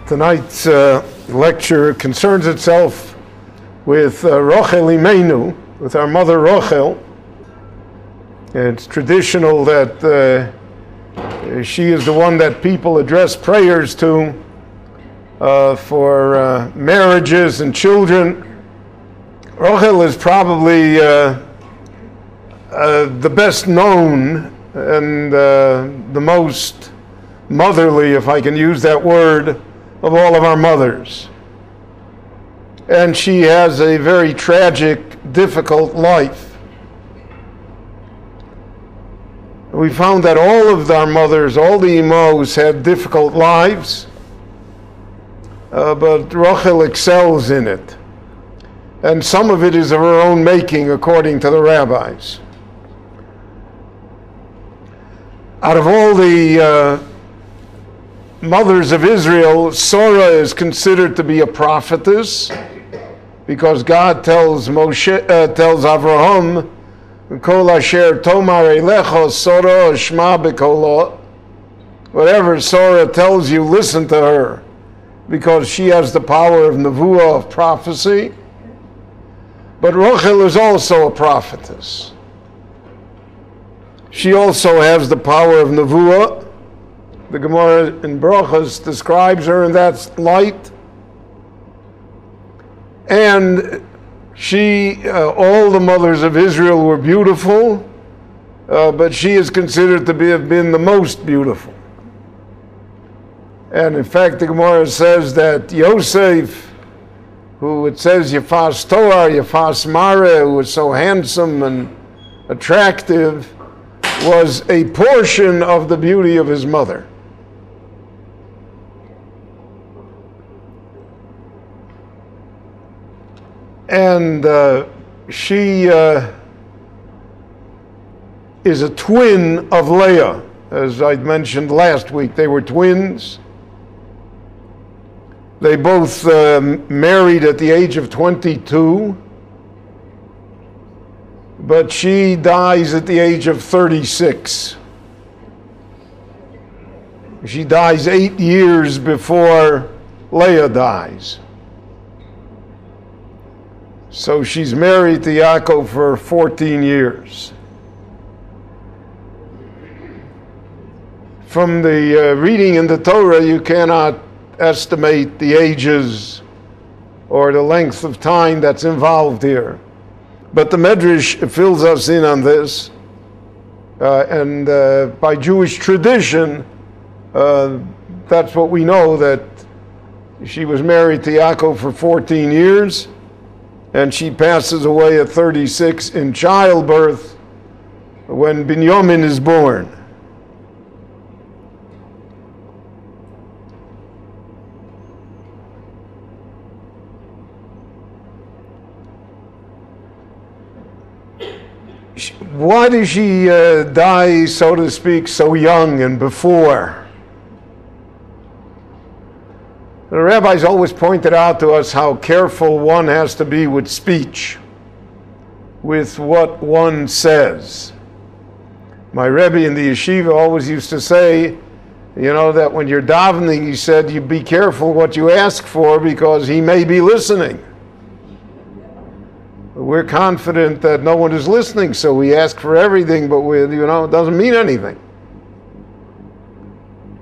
Tonight's lecture concerns itself with Rochel Amenu, with our mother Rochel. It's traditional that she is the one that people address prayers to for marriages and children. Rochel is probably the best known and the most motherly, if I can use that word, of all of our mothers. And she has a very tragic, difficult life. We found that all of our mothers, all the Emos, had difficult lives, but Rochel excels in it. And some of it is of her own making, according to the rabbis. Out of all the mothers of Israel, Sarah is considered to be a prophetess, because God tells Avraham, "Kol asher tomar elecha Sarah shma b'kola." Whatever Sarah tells you, listen to her, because she has the power of nevuah, of prophecy. But Rochel is also a prophetess. She also has the power of nevuah. The Gemara in Brachos describes her in that light. And she, all the mothers of Israel were beautiful, but she is considered to have been the most beautiful. And in fact, the Gemara says that Yosef, who it says Yafas Toar, Yafas Mare, who was so handsome and attractive, was a portion of the beauty of his mother. And she is a twin of Leah, as I mentioned last week. They were twins. They both married at the age of 22, but she dies at the age of 36. She dies 8 years before Leah dies. So she's married to Yaakov for 14 years. From the reading in the Torah, you cannot estimate the ages or the length of time that's involved here. But the Medrash fills us in on this. And by Jewish tradition, that's what we know, that she was married to Yaakov for 14 years. And she passes away at 36 in childbirth when Binyamin is born. Why did she die, so to speak, so young and before? The rabbis always pointed out to us how careful one has to be with speech, with what one says. My Rebbe in the yeshiva always used to say, you know, that when you're davening, he said, you be careful what you ask for, because he may be listening. We're confident that no one is listening, so we ask for everything, but it doesn't mean anything.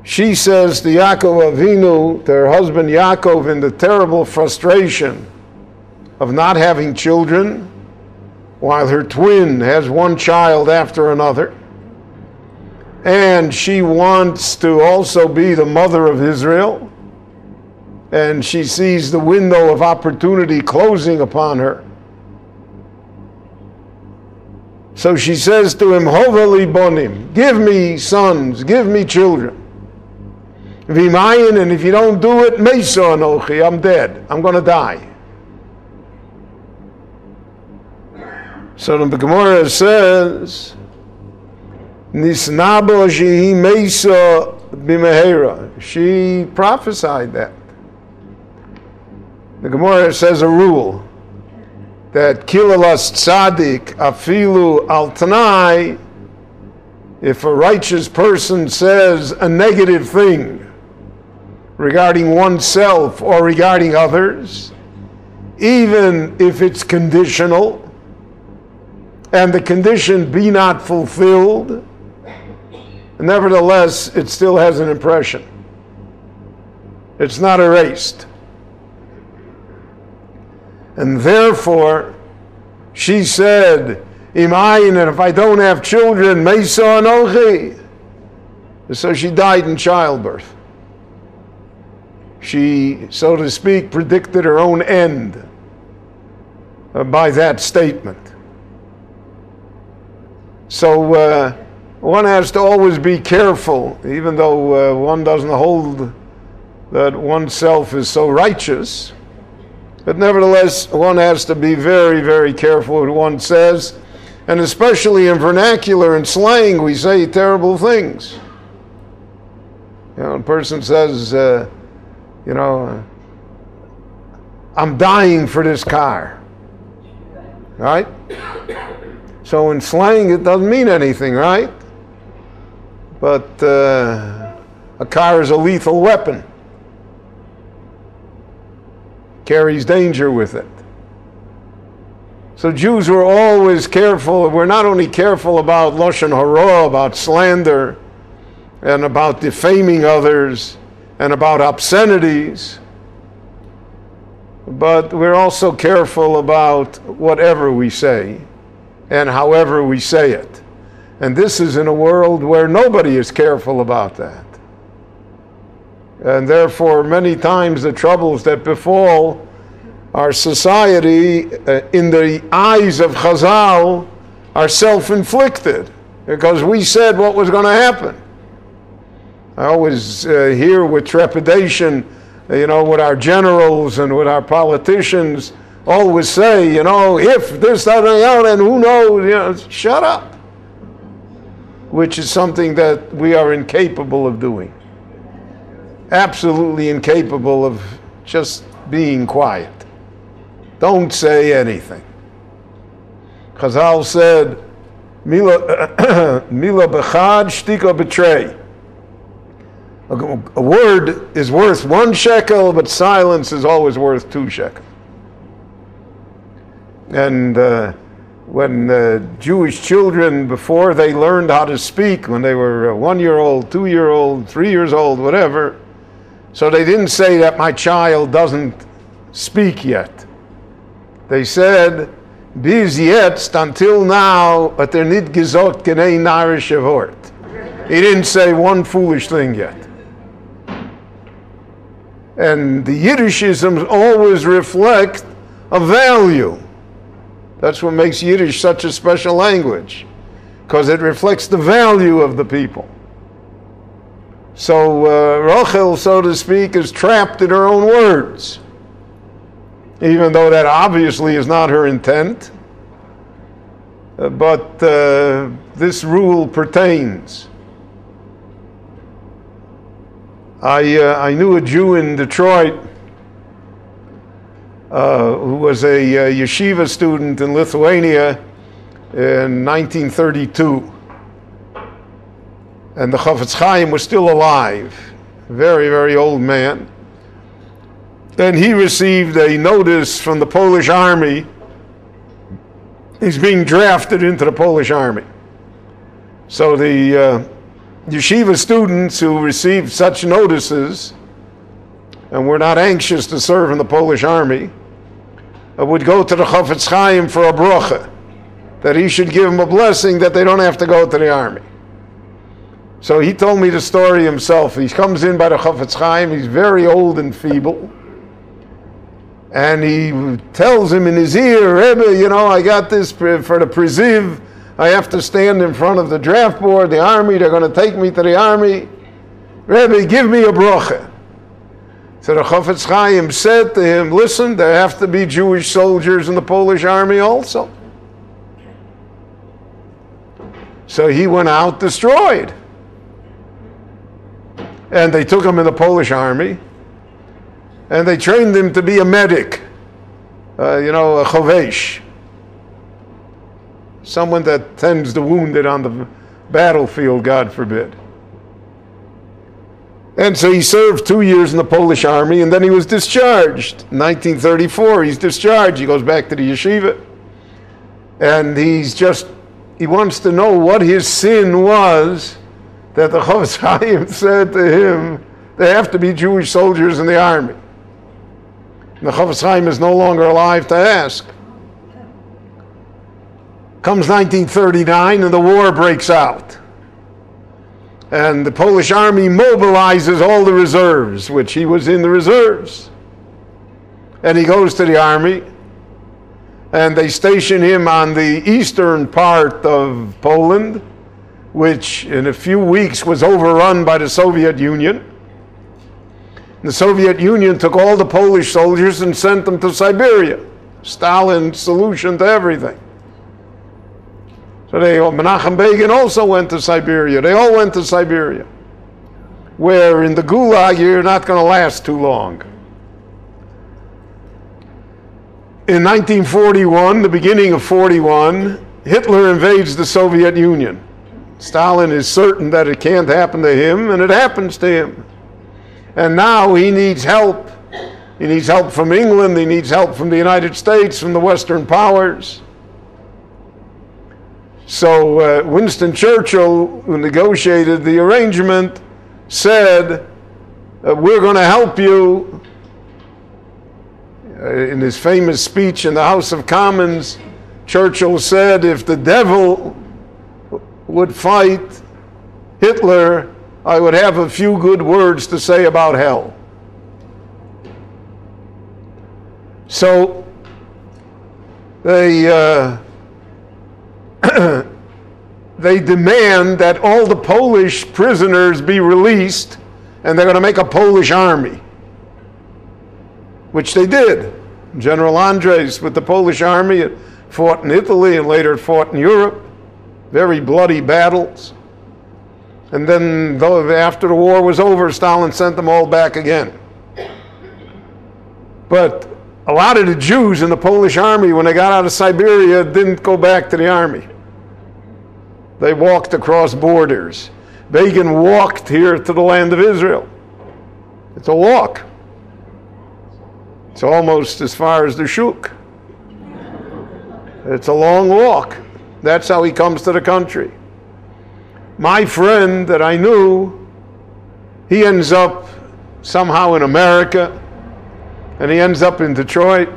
She says to Yaakov Avinu, to her husband Yaakov, in the terrible frustration of not having children, while her twin has one child after another, and she wants to also be the mother of Israel, and she sees the window of opportunity closing upon her. So she says to him, Hova li bonim, give me sons, give me children. V'mayin, and if you don't do it, Meisa Anochi, I'm dead, I'm going to die. So the Gemara says, Nisnabo shehi Meisa b'mehera. She prophesied that. The Gemara says a rule, that kilalas tzaddik afilu al tanai, if a righteous person says a negative thing regarding oneself or regarding others, even if it's conditional, and the condition be not fulfilled, nevertheless, it still has an impression. It's not erased. And therefore, she said, Imayin, and if I don't have children, Mesa Anochi. So she died in childbirth. She, so to speak, predicted her own end by that statement. So one has to always be careful, even though one doesn't hold that oneself is so righteous, but nevertheless one has to be very, very careful what one says, and especially in vernacular and slang we say terrible things. You know, a person says, I'm dying for this car, right? So in slang it doesn't mean anything, right? But a car is a lethal weapon. Carries danger with it. So Jews were always careful. We're not only careful about lashon hara, about slander, and about defaming others, and about obscenities, but we're also careful about whatever we say, and however we say it. And this is in a world where nobody is careful about that. And therefore, many times the troubles that befall our society, in the eyes of Chazal, are self-inflicted, because we said what was going to happen. I always hear with trepidation, what our generals and what our politicians always say, if this, that, and who knows, shut up. Which is something that we are incapable of doing. Absolutely incapable of just being quiet. Don't say anything. Chazal said, Mila bechad, shtika betray. A word is worth 1 shekel, but silence is always worth 2 shekel. And when Jewish children, before they learned how to speak, when they were 1-year-old, 2-year-old, 3 years old, whatever, so they didn't say that my child doesn't speak yet. They said, bis jetzt, until now, hat nicht gesagt, kein narische Wort. He didn't say one foolish thing yet. And the Yiddishisms always reflect a value. That's what makes Yiddish such a special language, because it reflects the value of the people. So Rachel, so to speak, is trapped in her own words, even though that obviously is not her intent. But this rule pertains. I knew a Jew in Detroit who was a yeshiva student in Lithuania in 1932. And the Chafetz Chaim was still alive, very, very old man. And he received a notice from the Polish army. He's being drafted into the Polish army. So the yeshiva students who received such notices and were not anxious to serve in the Polish army would go to the Chafetz Chaim for a bracha, that he should give them a blessing that they don't have to go to the army. So he told me the story himself. He comes in by the Chafetz Chaim, he's very old and feeble, and he tells him in his ear, Rebbe, I got this for the preziv, I have to stand in front of the draft board, the army, they're going to take me to the army. Rebbe, give me a bracha. So the Chafetz Chaim said to him, listen, there have to be Jewish soldiers in the Polish army also. So he went out destroyed. And they took him in the Polish army, and they trained him to be a medic, a chovesh, someone that tends the wounded on the battlefield, God forbid. And so he served 2 years in the Polish army, and then he was discharged. In 1934, he's discharged. He goes back to the yeshiva. And he wants to know what his sin was that the Chofetz Chaim said to him, there have to be Jewish soldiers in the army. And the Chofetz Chaim is no longer alive to ask. Comes 1939 and the war breaks out. And the Polish army mobilizes all the reserves, which he was in the reserves. And he goes to the army, and they station him on the eastern part of Poland, which in a few weeks was overrun by the Soviet Union. The Soviet Union took all the Polish soldiers and sent them to Siberia. Stalin's solution to everything. So Menachem Begin also went to Siberia. They all went to Siberia, where in the Gulag you're not going to last too long. In 1941, the beginning of 41, Hitler invades the Soviet Union. Stalin is certain that it can't happen to him, and it happens to him. And now he needs help. He needs help from England, he needs help from the United States, from the Western powers. So Winston Churchill, who negotiated the arrangement, said, we're going to help you. In his famous speech in the House of Commons, Churchill said, if the devil would fight Hitler, I would have a few good words to say about hell. So they demand that all the Polish prisoners be released, and they're going to make a Polish army, which they did. General Andres with the Polish army, it fought in Italy and later it fought in Europe. Very bloody battles. And then after the war was over, Stalin sent them all back again. But a lot of the Jews in the Polish army, when they got out of Siberia, didn't go back to the army. They walked across borders. Begin walked here to the land of Israel. It's a walk. It's almost as far as the Shuk. It's a long walk. That's how he comes to the country. My friend that I knew, he ends up somehow in America, and he ends up in Detroit.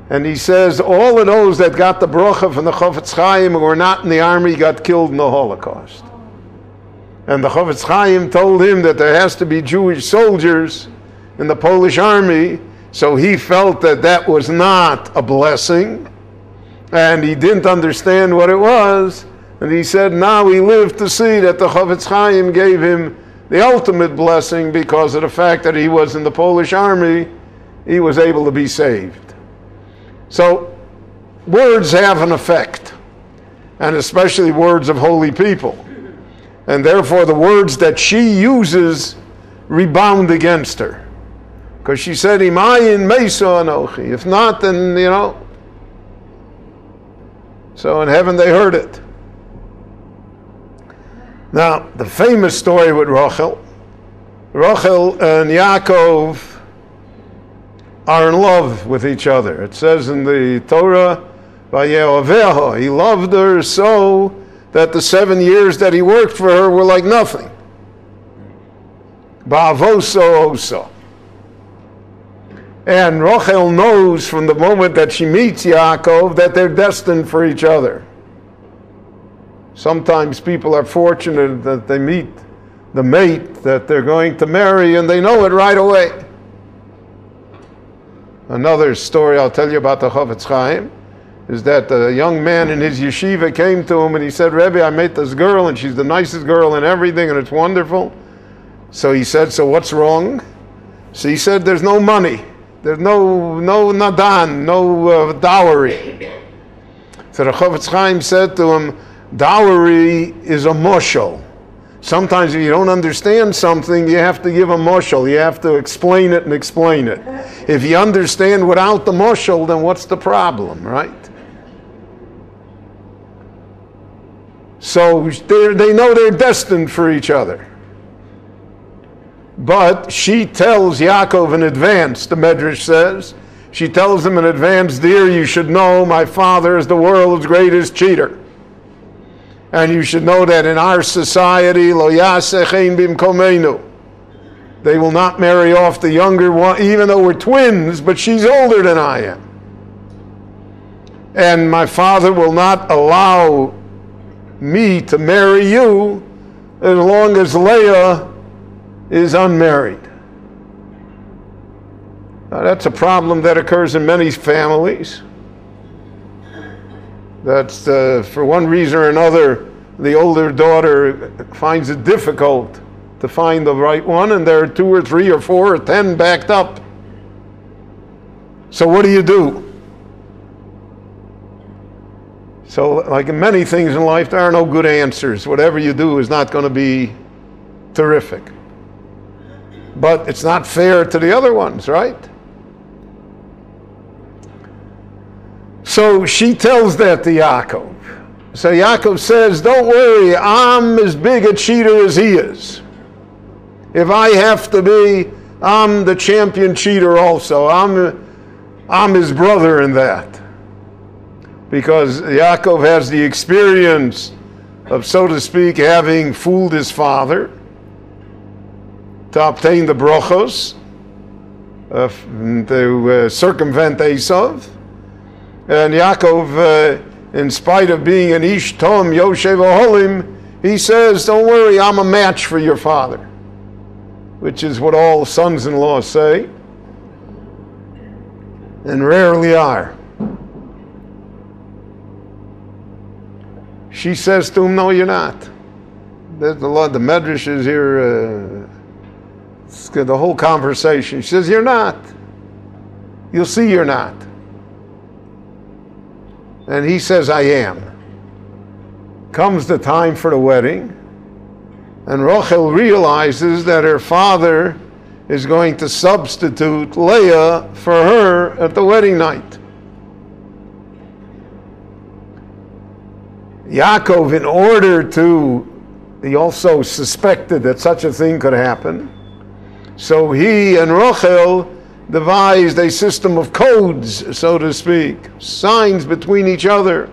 And he says, all of those that got the bracha from the Chofetz Chaim who were not in the army got killed in the Holocaust. And the Chofetz Chaim told him that there has to be Jewish soldiers in the Polish army, so he felt that that was not a blessing, and he didn't understand what it was, and he said now he lived to see that the Chofetz Chaim gave him the ultimate blessing because of the fact that he was in the Polish army, he was able to be saved. So words have an effect, and especially words of holy people, and therefore the words that she uses rebound against her. Because she said, Imayin Mesa Anochi. If not, then, So in heaven they heard it. Now, the famous story with Rachel and Yaakov are in love with each other. It says in the Torah, Vayeoveha, he loved her so that the 7 years that he worked for her were like nothing. Ba'avoso oso. And Rachel knows from the moment that she meets Yaakov that they're destined for each other. Sometimes people are fortunate that they meet the mate that they're going to marry and they know it right away. Another story I'll tell you about the Chofetz Chaim is that a young man in his yeshiva came to him and he said, Rebbe, I met this girl and she's the nicest girl and everything and it's wonderful. So he said, so what's wrong? So he said, there's no money. There's no nadan, no dowry. So the Chofetz Chaim said to him, dowry is a moshel. Sometimes if you don't understand something, you have to give a moshel. You have to explain it and explain it. If you understand without the moshel, then what's the problem, right? So they know they're destined for each other. But she tells Yaakov in advance, the Medrash says, she tells him in advance, dear, you should know my father is the world's greatest cheater. And you should know that in our society, lo yaseh ein bimkomenu, they will not marry off the younger one, even though we're twins, but she's older than I am. And my father will not allow me to marry you as long as Leah is unmarried. Now, that's a problem that occurs in many families. That's for one reason or another, the older daughter finds it difficult to find the right one, and there are 2 or 3 or 4 or 10 backed up. So what do? So like in many things in life, there are no good answers. Whatever you do is not going to be terrific. But it's not fair to the other ones, right? So she tells that to Yaakov. So Yaakov says, don't worry, I'm as big a cheater as he is. If I have to be, I'm the champion cheater also. I'm his brother in that. Because Yaakov has the experience of, so to speak, having fooled his father to obtain the brachos, to circumvent Esav. And Yaakov, in spite of being an Ish Tom Yoshev Oholim, he says, don't worry, I'm a match for your father, which is what all sons-in-law say, and rarely are. She says to him, no, you're not. There's a lot, the Medrash is here, the whole conversation. She says, you're not. You'll see you're not. And he says, I am. Comes the time for the wedding, and Rachel realizes that her father is going to substitute Leah for her at the wedding night. Yaakov, in order to, he also suspected that such a thing could happen, so he and Rachel devised a system of codes, so to speak, signs between each other,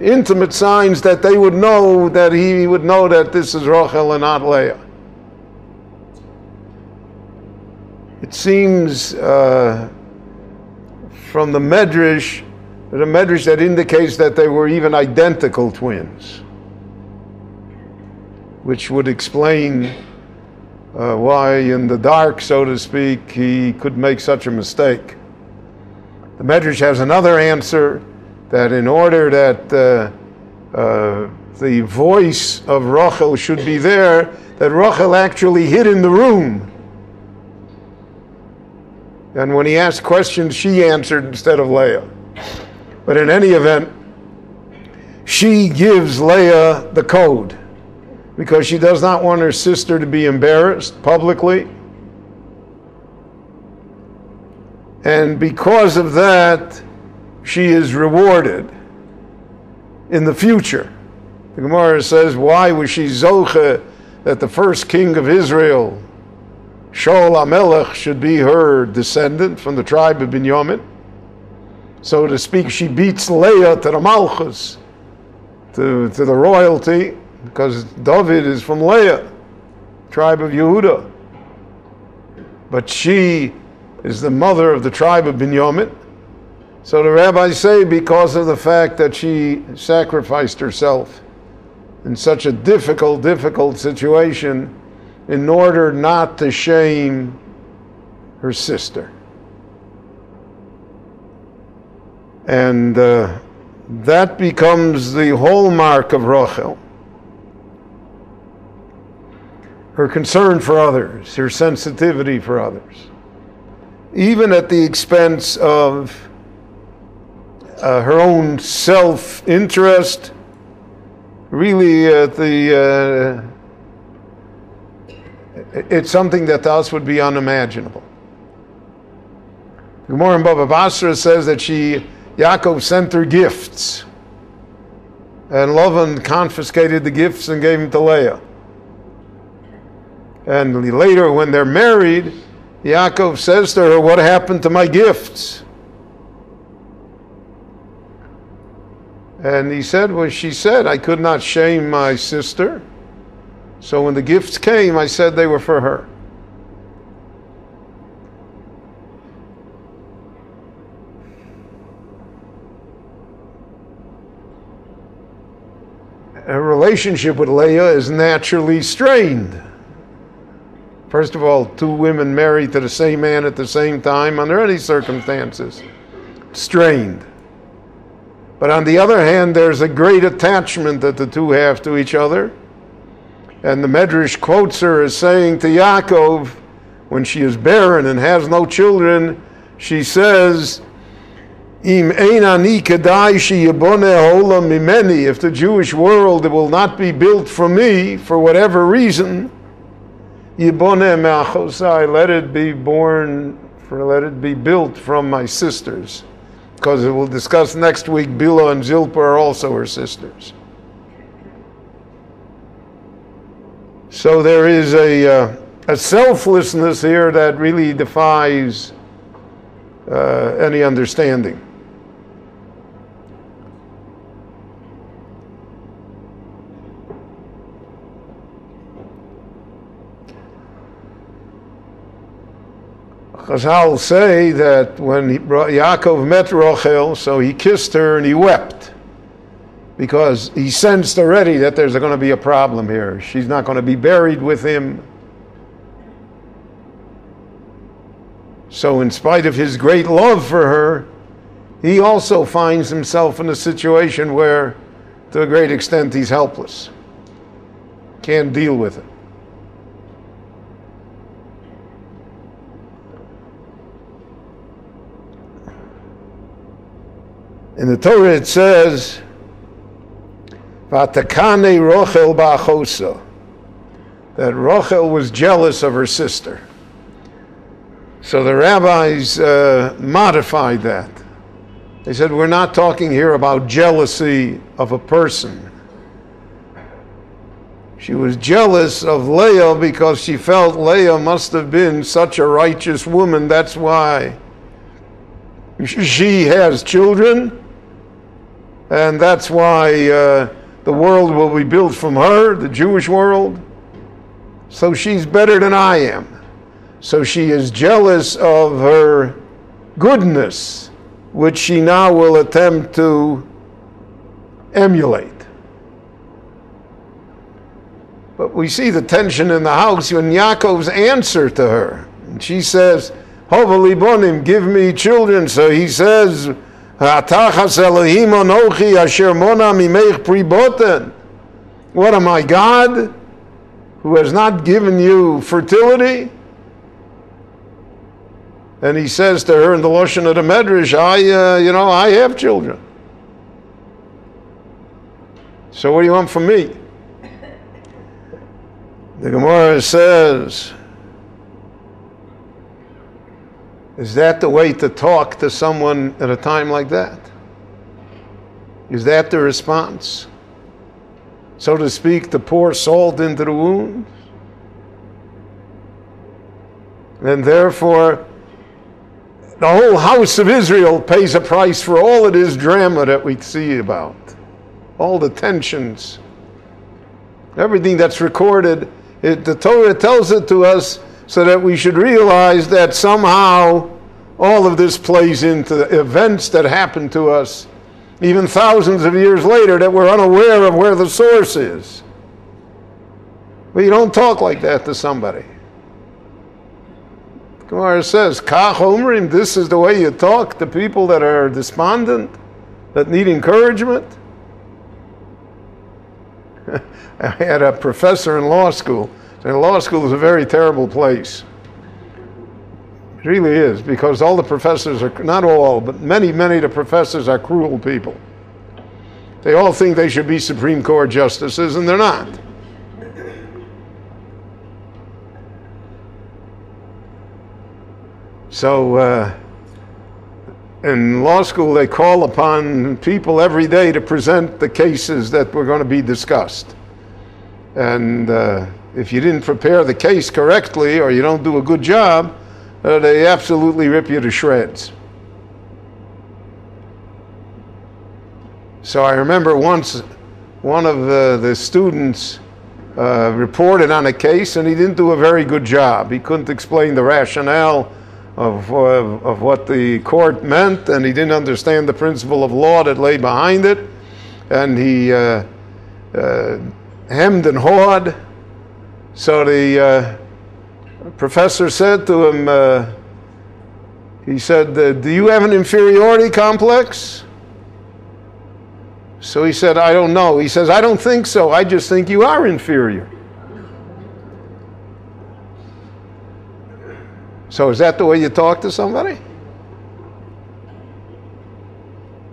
intimate signs that they would know, that he would know that this is Rachel and not Leah. It seems from the Medrash that indicates that they were even identical twins, which would explain why in the dark, so to speak, he could make such a mistake. The Medrash has another answer, that in order that the voice of Rachel should be there, that Rachel actually hid in the room. And when he asked questions, she answered instead of Leah. But in any event, she gives Leah the code, because she does not want her sister to be embarrassed publicly. And because of that, she is rewarded in the future. The Gemara says, why was she zoche that the first king of Israel, Shaul HaMelech, should be her descendant from the tribe of Binyamin? So to speak, she beats Leah to the Malchus, to the royalty, because David is from Leah, tribe of Yehuda. But she is the mother of the tribe of Binyamin. So the rabbis say, because of the fact that she sacrificed herself in such a difficult situation in order not to shame her sister. And that becomes the hallmark of Rachel. Her concern for others, her sensitivity for others, even at the expense of her own self-interest, really it's something that to us would be unimaginable. The Gemara in Baba Basra says that Yaakov sent her gifts, and Lavan confiscated the gifts and gave them to Leah. And later when they're married, Yaakov says to her, what happened to my gifts? And he said, well, she said, I could not shame my sister. So when the gifts came, I said they were for her. A relationship with Leah is naturally strained. First of all, two women married to the same man at the same time, under any circumstances, strained. But on the other hand, there's a great attachment that the two have to each other. And the Medrash quotes her as saying to Yaakov, when she is barren and has no children, she says, Im ein ani kedai sheyiboneh olam mimeni. If the Jewish world will not be built for me, for whatever reason, yiboneh me'achosai, let it be built from my sisters. Because we'll discuss next week, Bila and Zilpah are also her sisters. So there is a selflessness here that really defies any understanding. Chazal say that when Yaakov met Rachel, so he kissed her and he wept, because he sensed already that there's going to be a problem here. She's not going to be buried with him. So in spite of his great love for her, he also finds himself in a situation where, to a great extent, he's helpless. Can't deal with it. In the Torah it says, "Vatakane Rochel ba'achosa," that Rochel was jealous of her sister. So the rabbis modified that. They said, we're not talking here about jealousy of a person. She was jealous of Leah because she felt Leah must have been such a righteous woman. That's why she has children. And that's why the world will be built from her, the Jewish world. So she's better than I am. So she is jealous of her goodness, which she now will attempt to emulate. But we see the tension in the house when Yaakov's answer to her. And she says, Hova libonim, give me children. So he says, Ha'atachas Elohim anochi asher mona mimech priboten. What am I, God, who has not given you fertility? And he says to her in the Lashon of the Medrash, I have children. So what do you want from me? The Gemara says, is that the way to talk to someone at a time like that? Is that the response? So to speak, to pour salt into the wound? And therefore, the whole house of Israel pays a price for all of this drama that we see about. All the tensions. Everything that's recorded, the Torah tells it to us so that we should realize that somehow all of this plays into the events that happen to us, even thousands of years later, that we're unaware of where the source is. But you don't talk like that to somebody. The Gemara says, Kach Omrim, this is the way you talk to people that are despondent, that need encouragement. I had a professor in law school. And law school is a very terrible place. It really is, because all the professors are, not all, but many of the professors are cruel people. They all think they should be Supreme Court justices, and they're not. So in law school, they call upon people every day to present the cases that were going to be discussed. And if you didn't prepare the case correctly or you don't do a good job, they absolutely rip you to shreds. So I remember once one of the students reported on a case and he didn't do a very good job. He couldn't explain the rationale of what the court meant, and he didn't understand the principle of law that lay behind it, and he hemmed and hawed. So the professor said to him, he said, do you have an inferiority complex? So he said, I don't know. He says, I don't think so. I just think you are inferior. So is that the way you talk to somebody?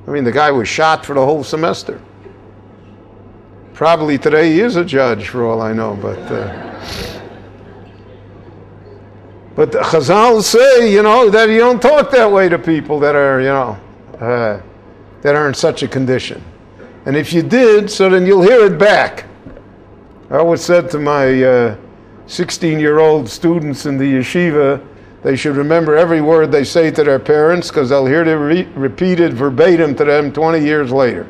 I mean, the guy was shot for the whole semester. Probably today he is a judge, for all I know, but the Chazal say, that you don't talk that way to people that are, that are in such a condition. And if you did, so then you'll hear it back. I always said to my 16-year-old students in the yeshiva, they should remember every word they say to their parents, because they'll hear it repeated verbatim to them 20 years later.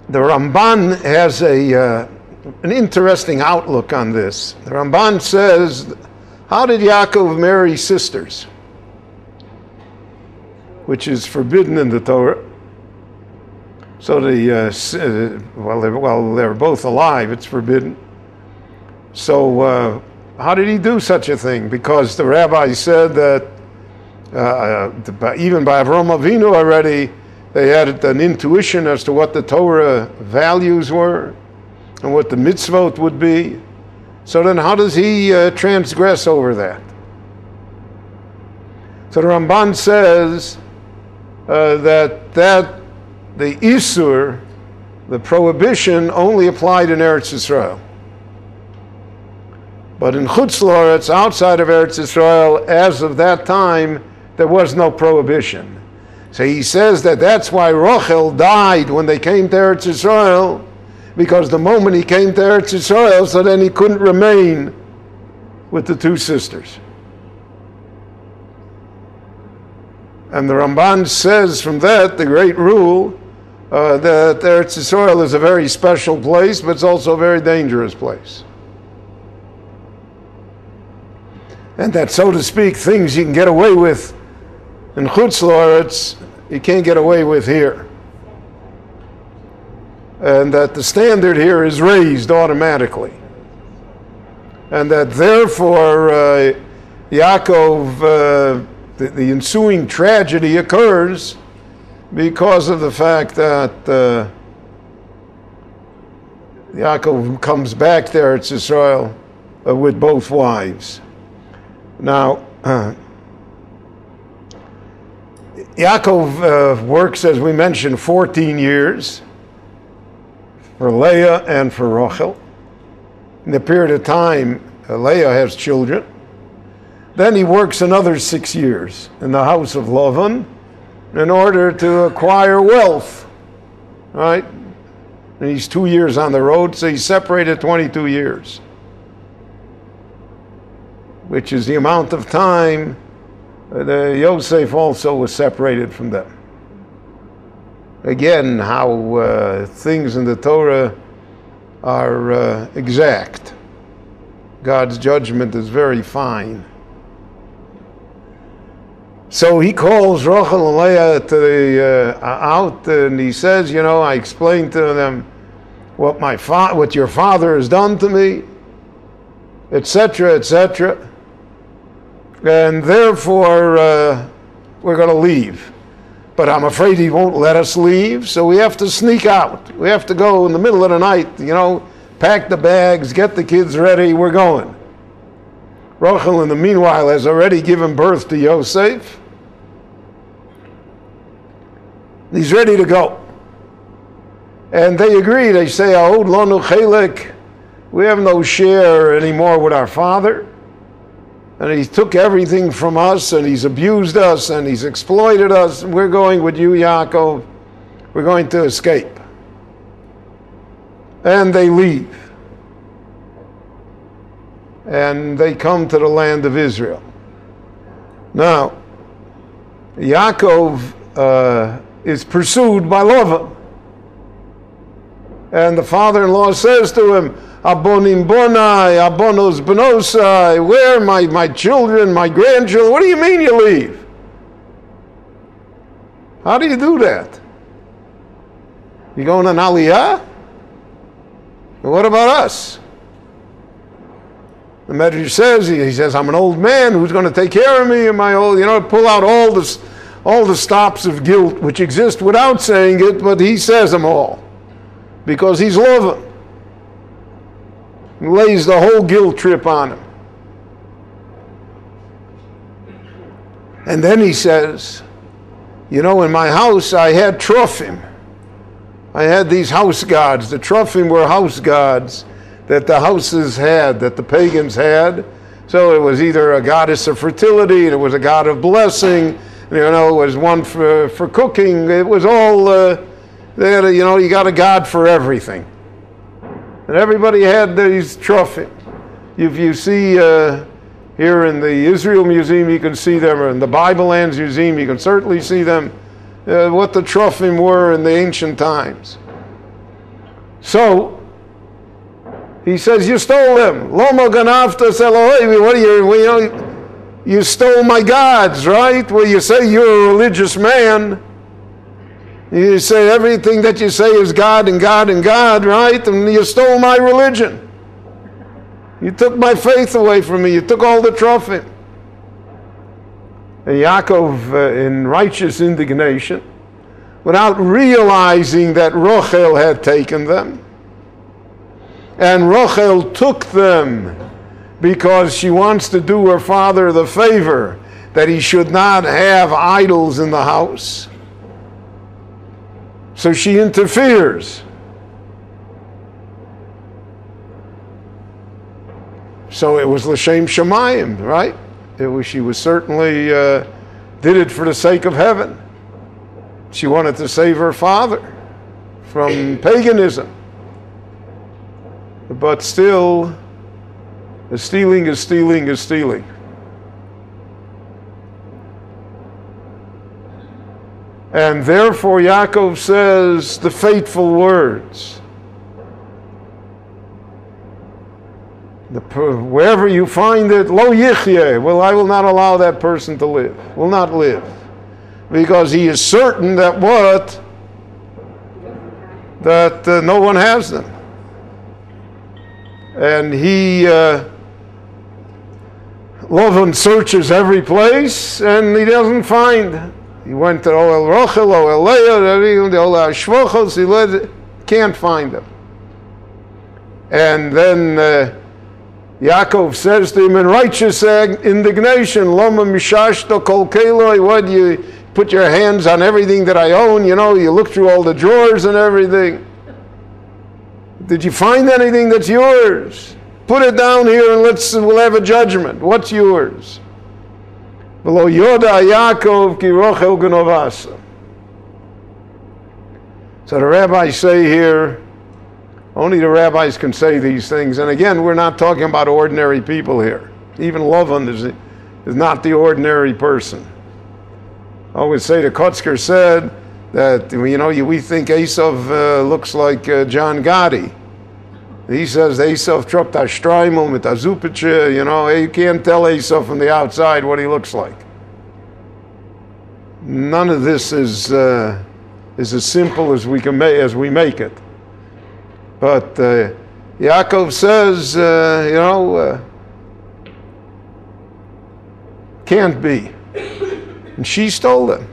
The Ramban has an interesting outlook on this. The Ramban says, how did Yaakov marry sisters? Which is forbidden in the Torah. So while they're both alive, it's forbidden. So how did he do such a thing? Because the rabbi said that even by Avraham Avinu already, they had an intuition as to what the Torah values were and what the mitzvot would be. So then how does he transgress over that? So the Ramban says that the Isur, the prohibition, only applied in Eretz Yisrael. But in Chutz La'aretz, outside of Eretz Yisrael, as of that time, there was no prohibition. So he says that that's why Rochel died when they came to Eretz Yisrael, because the moment he came to Eretz Yisrael, so then he couldn't remain with the two sisters. And the Ramban says from that, the great rule, that Eretz Yisrael is a very special place, but it's also a very dangerous place. And that, so to speak, things you can get away with in Chutz La'aretz, you can't get away with here. And that the standard here is raised automatically. And that therefore, Yaakov, the ensuing tragedy occurs because of the fact that Yaakov comes back there, it's Israel, with both wives. Now, Yaakov works, as we mentioned, 14 years for Leah and for Rachel. In the period of time, Leah has children. Then he works another 6 years in the house of Lavan in order to acquire wealth, right? And he's 2 years on the road, so he's separated 22 years, which is the amount of time that Yosef also was separated from them. Again, how things in the Torah are exact. God's judgment is very fine. So he calls Rachel and Leah out, and he says, I explained to them what your father has done to me, etc., etc., and therefore we're going to leave. But I'm afraid he won't let us leave, so we have to sneak out. We have to go in the middle of the night, pack the bags, get the kids ready, we're going. Rachel, in the meanwhile, has already given birth to Yosef. He's ready to go. And they agree. They say, Ahod lanu chelek, we have no share anymore with our father. and he took everything from us, and he's abused us, and he's exploited us. We're going with you, Yaakov. We're going to escape. And they leave. And they come to the land of Israel. Now, Yaakov is pursued by Lavan. And the father-in-law says to him, Abonim bonai, abonos benosai, where are my children, my grandchildren? What do you mean you leave? How do you do that? You going on Aliyah? What about us? The Medrash says, he says, I'm an old man, who's going to take care of me? Am I old? Pull out all the stops of guilt which exist without saying it, but he says them all. Because he's Lavan. He lays the whole guilt trip on him. And then he says, in my house I had trophim. I had these house gods. The trophim were house gods that the houses had, that the pagans had. So it was either a goddess of fertility, it was a god of blessing, it was one for cooking. It was all, you got a god for everything. And everybody had these trophim. If you see here in the Israel Museum, you can see them, or in the Bible Lands Museum, you can certainly see them, what the trophim were in the ancient times. So, he says, you stole them. Lomo ganavta Elohim. What are you stole my gods, right? Well, you say you're a religious man. You say everything that you say is God and God and God, right? And you stole my religion. You took my faith away from me. You took all the trophim. And Yaakov, in righteous indignation, without realizing that Rachel had taken them, and Rachel took them because she wants to do her father the favor that he should not have idols in the house. So she interferes. So it was l'shem shamayim, right? She was certainly did it for the sake of heaven. She wanted to save her father from paganism. But still, stealing is stealing is stealing. And therefore Yaakov says the fateful words. Wherever you find it, lo yichyeh, well, I will not allow that person to live, will not live. Because he is certain that what? That no one has them. And Lavan searches every place, and he doesn't find. He went to Oel Rachel, Oel Leah, the Oel Shvochos, he can't find them. And then Yaakov says to him in righteous indignation, Loma mishashto kol keloi, what, you put your hands on everything that I own, you look through all the drawers and everything. Did you find anything that's yours? Put it down here and we'll have a judgment. What's yours? Below Yoda Yaakov ki Rachel genovasa. So the rabbis say here, only the rabbis can say these things. And again, we're not talking about ordinary people here. Even Lavan is not the ordinary person. I always say the Kotzker said that, we think Esav looks like John Gotti. He says Esav trupped a streimel mit a zupiche, you can't tell Esav from the outside what he looks like. None of this is as simple as we make it. But Yaakov says, can't be. And she stole them.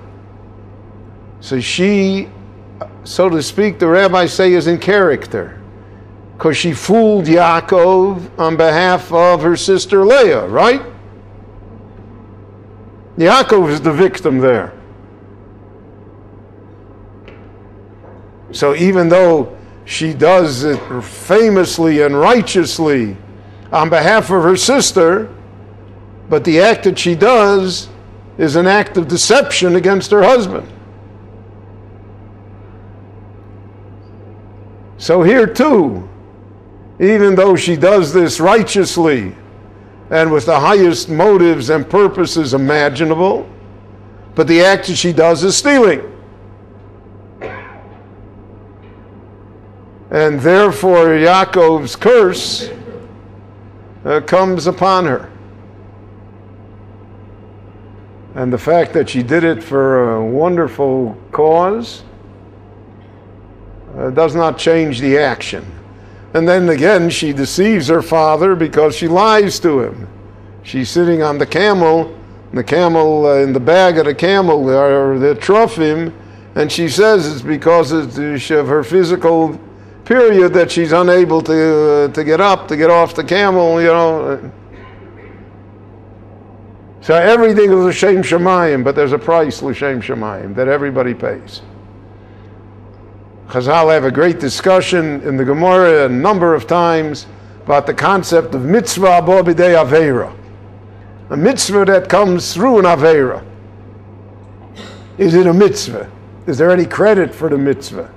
So she, so to speak, the rabbis say is in character. Because she fooled Yaakov on behalf of her sister Leah, right? Yaakov is the victim there. So even though she does it famously and righteously on behalf of her sister, But the act that she does is an act of deception against her husband. So here too, even though she does this righteously and with the highest motives and purposes imaginable, but the act that she does is stealing. And therefore Yaakov's curse comes upon her. And the fact that she did it for a wonderful cause does not change the action. And then again, she deceives her father because she lies to him. She's sitting on the camel, in the bag of the camel are the trophim, and she says it's because of her physical period that she's unable to get up, to get off the camel, you know. So everything is l'shem shamayim, but there's a price l'shem shamayim that everybody pays. Chazal have a great discussion in the Gemara a number of times about the concept of mitzvah bo b'dei aveira. A mitzvah that comes through an aveira. Is it a mitzvah? Is there any credit for the mitzvah?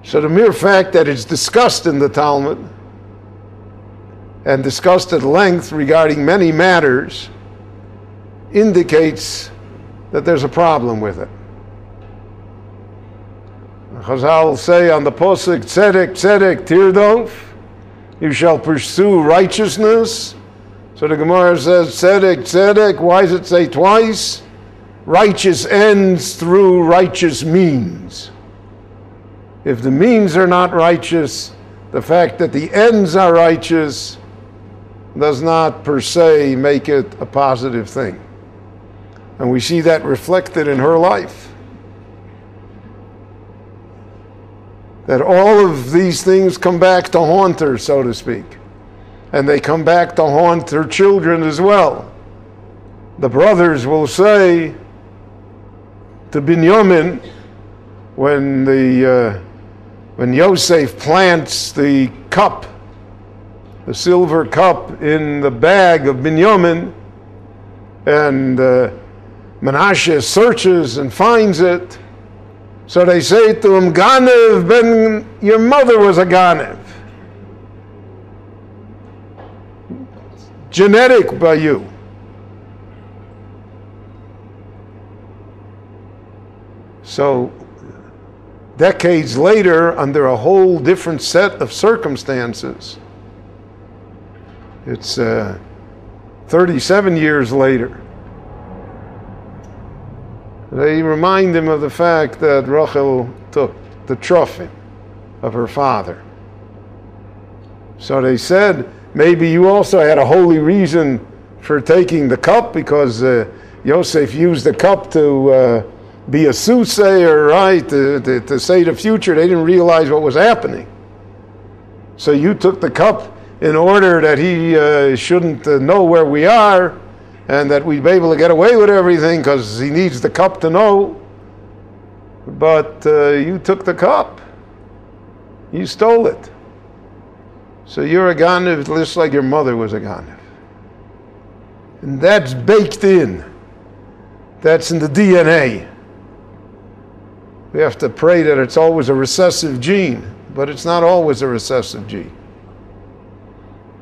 So the mere fact that it's discussed in the Talmud and discussed at length regarding many matters indicates that there's a problem with it. Chazal say on the posuk, tzedek, tzedek, tirdof, you shall pursue righteousness. So the Gemara says, tzedek, tzedek, why does it say twice? Righteous ends through righteous means. If the means are not righteous, the fact that the ends are righteous does not per se make it a positive thing. And we see that reflected in her life. That all of these things come back to haunt her, so to speak. And they come back to haunt her children as well. The brothers will say to Binyamin, when Yosef plants the cup, the silver cup in the bag of Binyamin, and Menashe searches and finds it, so they say to him, Ganev, ben, your mother was a Ganev. Genetic by you. So, decades later, under a whole different set of circumstances, it's 37 years later, they remind him of the fact that Rachel took the trophim of her father. So they said, maybe you also had a holy reason for taking the cup, because Yosef used the cup to be a soothsayer, right, to say the future. They didn't realize what was happening. So you took the cup in order that he shouldn't know where we are, and that we'd be able to get away with everything because he needs the cup to know. But you took the cup. You stole it. So you're a Ganev just like your mother was a Ganev. And that's baked in. That's in the DNA. We have to pray that it's always a recessive gene, but it's not always a recessive gene.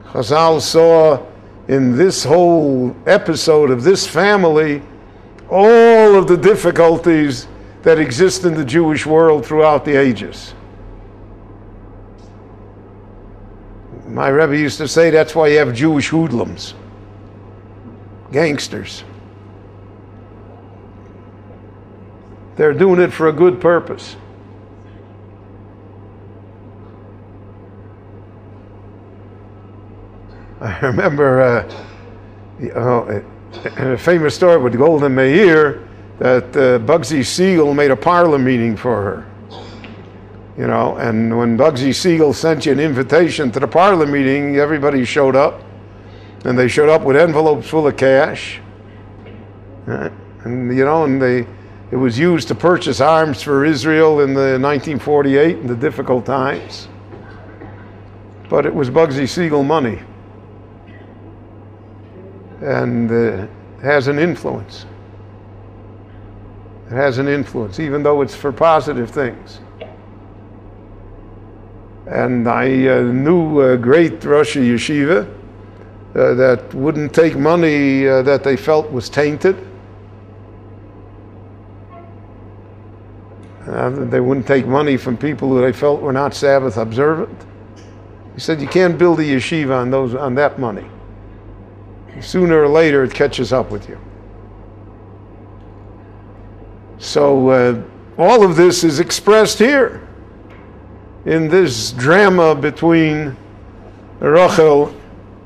Chazal saw in this whole episode of this family all of the difficulties that exist in the Jewish world throughout the ages. My Rebbe used to say that's why you have Jewish hoodlums, gangsters. They're doing it for a good purpose. I remember a famous story with Golden Meir that Bugsy Siegel made a parlor meeting for her. You know, and when Bugsy Siegel sent you an invitation to the parlor meeting, everybody showed up. And they showed up with envelopes full of cash. And, you know, and it was used to purchase arms for Israel in the 1948, in the difficult times. but it was Bugsy Siegel money. And it has an influence. It has an influence, even though it's for positive things. And I knew a great Rosh Yeshiva that wouldn't take money that they felt was tainted. They wouldn't take money from people who they felt were not Sabbath observant. He said, you can't build a yeshiva on that money. Sooner or later, it catches up with you. So all of this is expressed here in this drama between Rachel,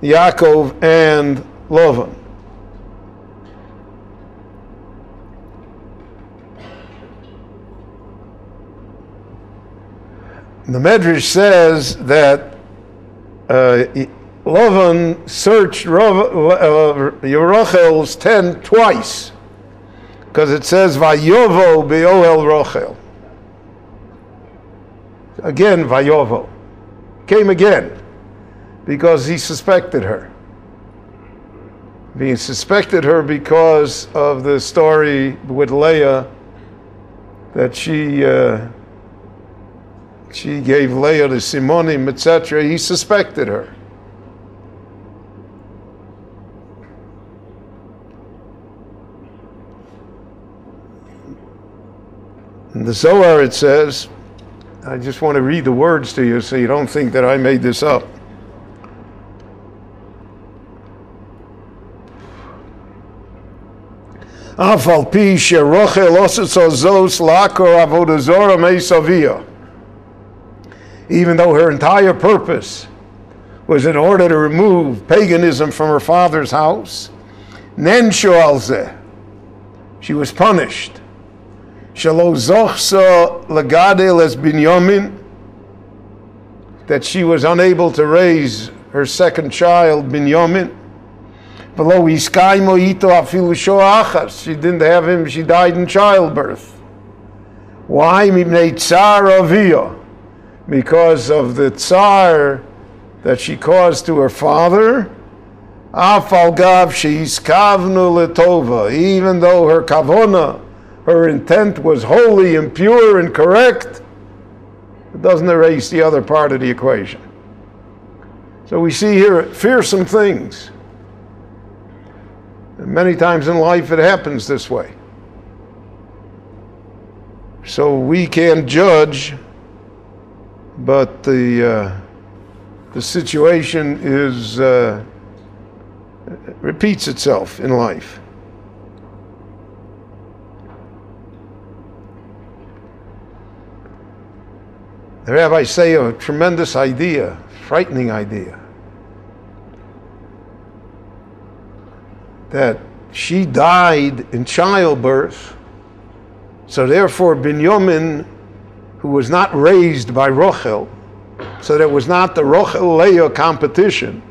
Yaakov, and Lavan. The Medrash says that Lavan searched Rachel's tent twice, because it says Vayovo be'ohel Rachel. Again, Vayovo. Came again, because he suspected her. He suspected her because of the story with Leah, that she gave Leah to Simonim, etc. He suspected her. In the Zohar it says, I just want to read the words to you so you don't think that I made this up. Afal pi sherochel osot zos lakor avodah zora meisavia. Even though her entire purpose was in order to remove paganism from her father's house, nenshu al zeh, she was punished. Shelo zochsa lagadel es binyamin, that she was unable to raise her second child, Binyamin. Below iskaymo ito afilu shoachas, she didn't have him, she died in childbirth. Why? Mipnei tsar aviyah, because of the tsar that she caused to her father. Afal gav sheiskavnu letova, even though her kavona, her intent was holy and pure and correct, it doesn't erase the other part of the equation. So we see here fearsome things. And many times in life it happens this way. So we can't judge, but the situation is repeats itself in life. The rabbis say a tremendous idea, frightening idea, that she died in childbirth, so therefore Binyamin, who was not raised by Rachel, so there was not the Rachel-Leah competition,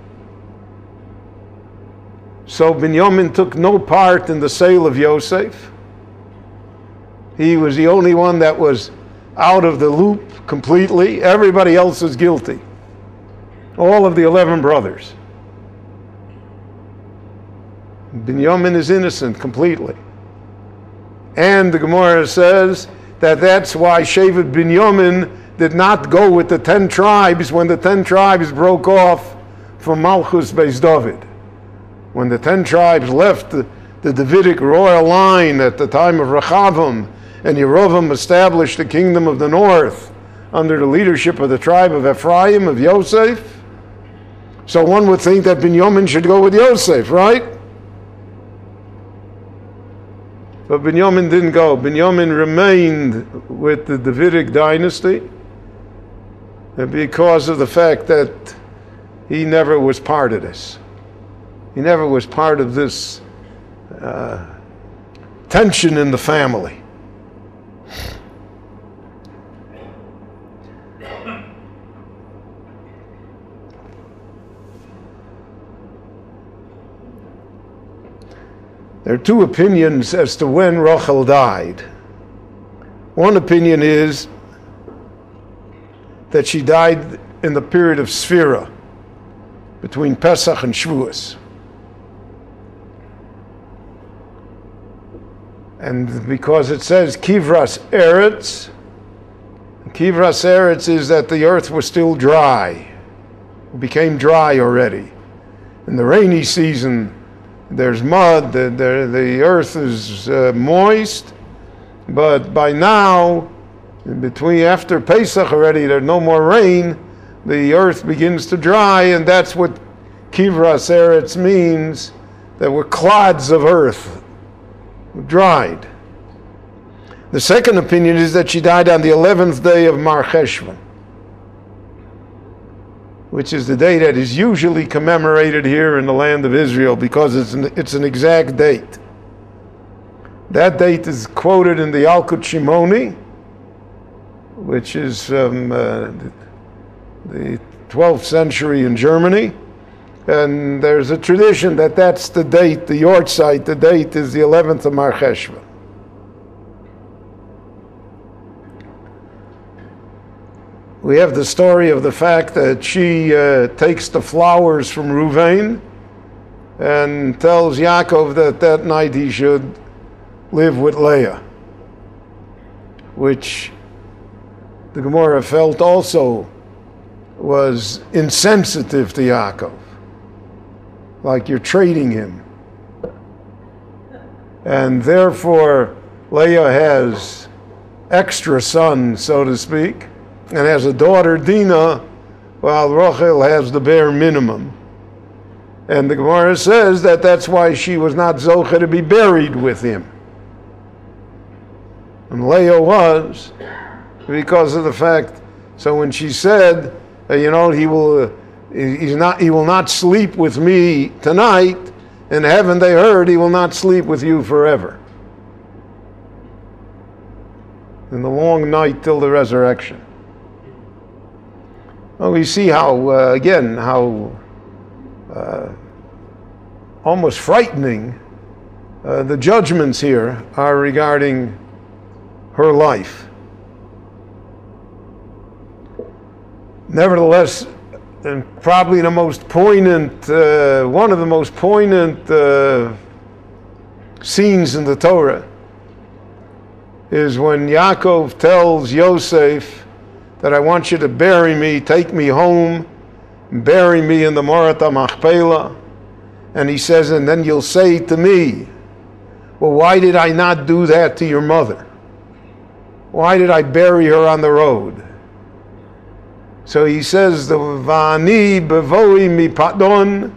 so Binyamin took no part in the sale of Yosef. He was the only one that was out of the loop completely. Everybody else is guilty. All of the 11 brothers. Binyamin is innocent completely. And the Gemara says that that's why Shevet Binyamin did not go with the 10 tribes when the 10 tribes broke off from Malchus Beis David. When the 10 tribes left the Davidic royal line at the time of Rechavam, and Yerovam established the kingdom of the north under the leadership of the tribe of Ephraim, of Yosef. So one would think that Binyamin should go with Yosef, right? But Binyamin didn't go. Binyamin remained with the Davidic dynasty because of the fact that he never was part of this. He never was part of this tension in the family. There are two opinions as to when Rachel died. One opinion is that she died in the period of Sfira, between Pesach and Shavuos. And because it says Kivras Eretz, Kivras Eretz is that the earth was still dry. It became dry already. In the rainy season, there's mud, the earth is moist, but by now, after Pesach already, there's no more rain, the earth begins to dry, and that's what Kivras Eretz means. There were clods of earth, dried. The second opinion is that she died on the 11th day of Mar Cheshvan, which is the day that is usually commemorated here in the land of Israel because it's an exact date. That date is quoted in the Yalkut Shimoni, which is the 12th century in Germany. And there's a tradition that that's the date, the Yortzeit, the date is the 11th of Mar Cheshvan. We have the story of the fact that she takes the flowers from Ruvain and tells Yaakov that night he should live with Leah, which the Gemara felt also was insensitive to Yaakov, like you're trading him. And therefore Leah has extra sons, so to speak, and has a daughter, Dinah, while Rachel has the bare minimum. And the Gemara says that that's why she was not zoche to be buried with him. And Leah was, because of the fact, so when she said, he will not sleep with me tonight, in heaven they heard, he will not sleep with you forever. In the long night till the resurrection. Well, we see how almost frightening the judgments here are regarding her life. Nevertheless, and probably the most poignant, one of the most poignant scenes in the Torah is when Yaakov tells Yosef that I want you to bury me, take me home, bury me in the Morat HaMachpelah. And he says, and then you'll say to me, well, why did I not do that to your mother? Why did I bury her on the road? So he says, Va'ani bevoi mipadon,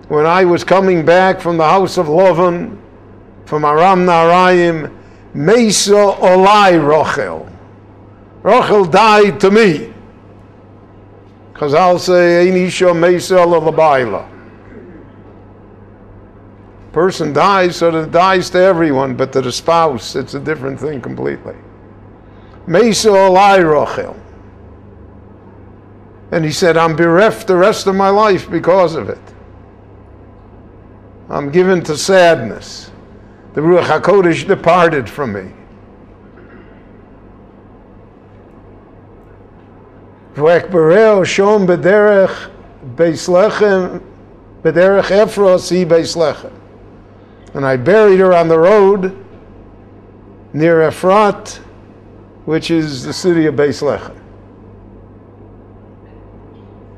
when I was coming back from the house of Lavan, from Aram Naharaim, Mesa olai Rachel. Rachel died to me. Because I'll say, Ein isha mesa l'bayla. Person dies, so that it dies to everyone, but to the spouse, it's a different thing completely. Mesa olai Rachel. And he said, I'm bereft the rest of my life because of it. I'm given to sadness. The Ruach HaKodesh departed from me. V'ekbereo shom b'derech beis lechem, b'derech Efros hi beis lechem. And I buried her on the road near Efrat, which is the city of Beis Lechem.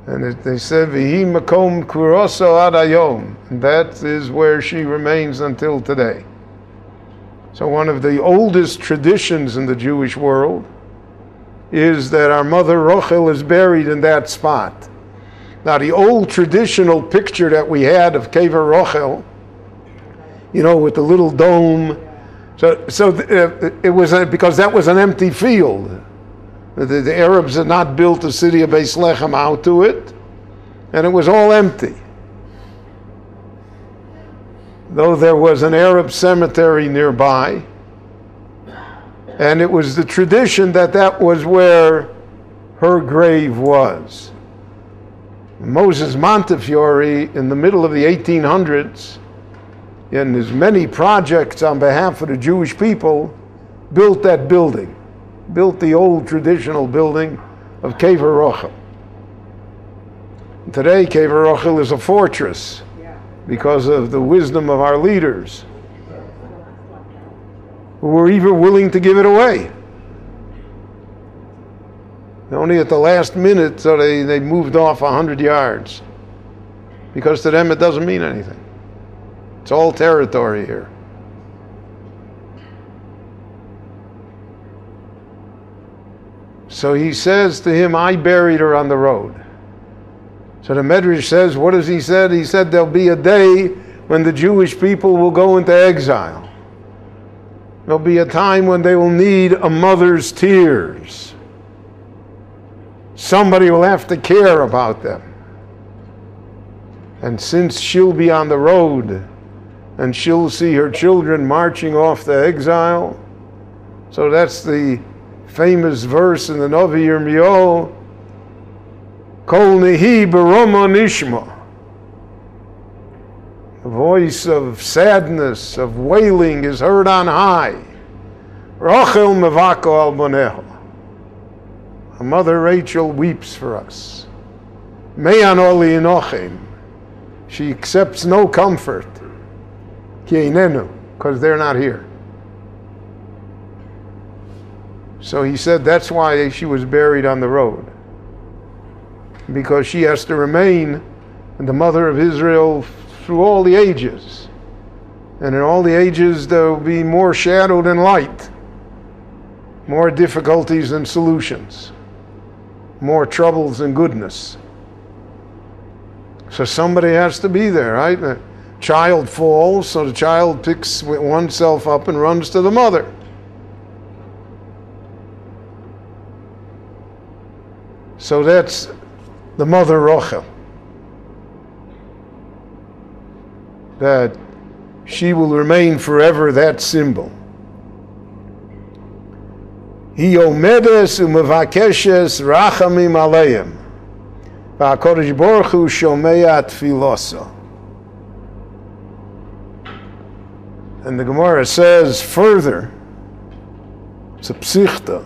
And they said, V'hi makom kuroso ad hayom. And that is where she remains until today. So one of the oldest traditions in the Jewish world is that our mother Rachel is buried in that spot. Now the old traditional picture that we had of Kever Rachel, with the little dome, it was because that was an empty field. The Arabs had not built the city of Beis Lechem out to it, and it was all empty. Though there was an Arab cemetery nearby, and it was the tradition that was where her grave was. Moses Montefiore, in the middle of the 1800s, in his many projects on behalf of the Jewish people, built that building. Built the old traditional building of Kever Rachel. Today, Kever Rochel is a fortress because of the wisdom of our leaders, who were even willing to give it away. Only at the last minute, so they moved off 100 yards. Because to them it doesn't mean anything. It's all territory here. So he says to him, I buried her on the road. So the Medrash says, what does he say? He said there'll be a day when the Jewish people will go into exile. There'll be a time when they will need a mother's tears. Somebody will have to care about them. And since she'll be on the road and she'll see her children marching off to exile, so that's the famous verse in the Novi Yirmiyahu, Kol Nehi Baroma Nishma. The voice of sadness, of wailing is heard on high. Rachel mevako al boneho. Our mother Rachel weeps for us. Me'an oli inochem. She accepts no comfort. Ki einenu, because they're not here. So he said that's why she was buried on the road. Because she has to remain the mother of Israel through all the ages. And in all the ages there will be more shadow than light. More difficulties than solutions. More troubles than goodness. So somebody has to be there, right? The child falls, so the child picks oneself up and runs to the mother. So that's the mother Rachel. That she will remain forever that symbol. Hi omedes umevakeshes rachamim aleim. VaHaKadosh Baruch Hu shomea tfilosa. And the Gemara says further, it's a psichta,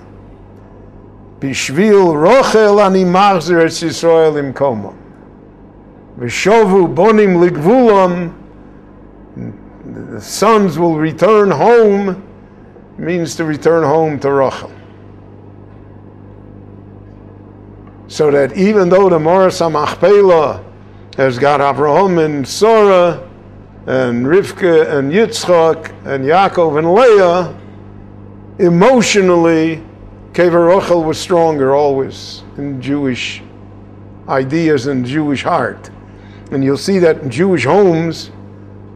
Bishvil Rochel ani machzer et Yisrael im komam. V'shovu bonim ligvulam. The sons will return home, means to return home to Rachel. So that even though the Moras HaMachpelah has got Avraham and Sarah and Rivka and Yitzchak and Yaakov and Leah, emotionally, Kever Rachel was stronger always in Jewish ideas and Jewish heart. And you'll see that in Jewish homes,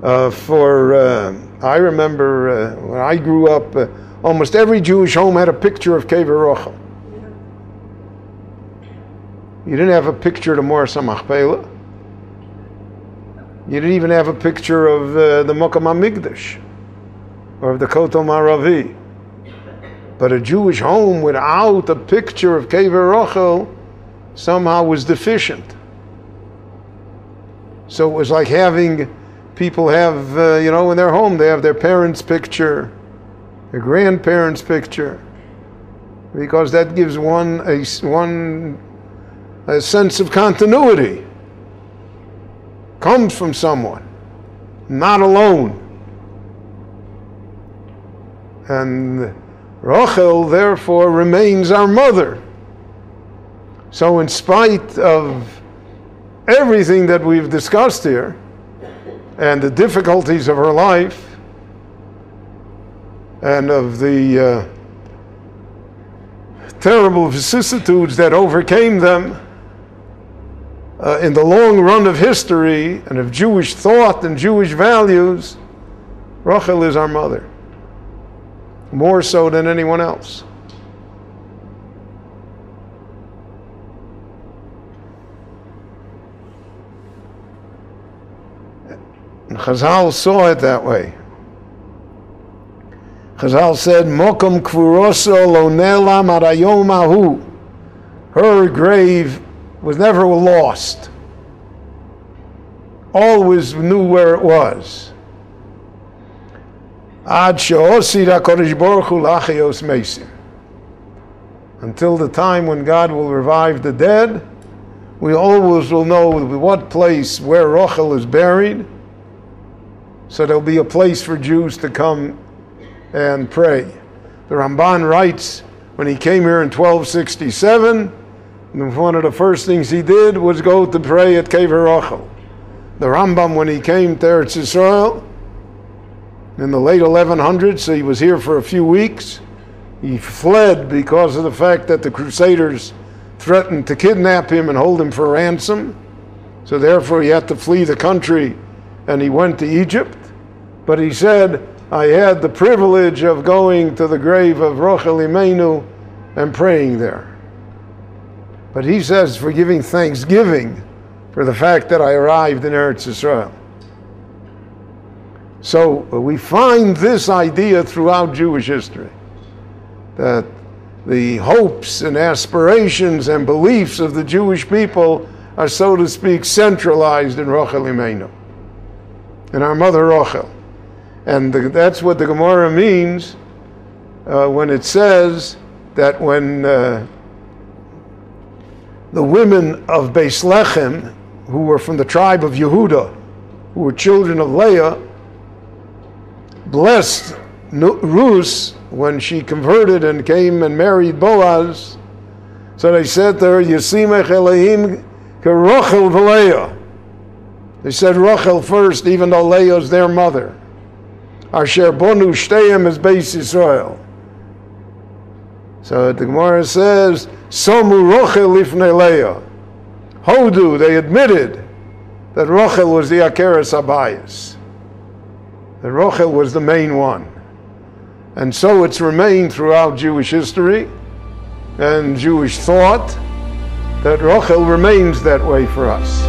I remember when I grew up, almost every Jewish home had a picture of Kever Rachel. You didn't have a picture of the Moras HaMachpelah. You didn't even have a picture of the Mokam HaMikdash or of the Kotel Maravi. But a Jewish home without a picture of Kever Rachel somehow was deficient. So it was like having people have, in their home, they have their parents' picture, their grandparents' picture, because that gives one a sense of continuity. Comes from someone, not alone. And Rachel, therefore, remains our mother. So in spite of everything that we've discussed here, and the difficulties of her life, and of the terrible vicissitudes that overcame them, in the long run of history and of Jewish thought and Jewish values, Rachel is our mother. More so than anyone else. And Chazal saw it that way. Chazal said, Mokom kvuroso lo nelam arayom ahu. Her grave was never lost. Always knew where it was. Ad she'osid HaKadosh Baruch Hu lachayos meisim. Until the time when God will revive the dead, we always will know what place where Rachel is buried. So there'll be a place for Jews to come and pray. The Ramban writes, when he came here in 1267, one of the first things he did was go to pray at Kever Rachel. The Rambam, when he came to Eretz Yisrael in the late 1100s, so he was here for a few weeks. He fled because of the fact that the Crusaders threatened to kidnap him and hold him for ransom. So therefore he had to flee the country, and he went to Egypt. But he said, I had the privilege of going to the grave of Rachel Imenu and praying there. But he says, for giving thanksgiving for the fact that I arrived in Eretz Yisrael. So we find this idea throughout Jewish history, that the hopes and aspirations and beliefs of the Jewish people are, so to speak, centralized in Rachel Imenu, in our mother Rachel. And that's what the Gemara means when it says that when the women of Beis Lechem, who were from the tribe of Yehuda, who were children of Leah, blessed Ruth when she converted and came and married Boaz. So they said to her, Yisimech Elohim keRachel v'Leah. They said Rachel first, even though Leah is their mother. Asher bonu shteihem as Beis Yisrael. So the Gemara says, Somu Rachel lifnei Leah. Hodu, they admitted that Rachel was the Akeres Abayis. That Rachel was the main one. And so it's remained throughout Jewish history and Jewish thought that Rachel remains that way for us.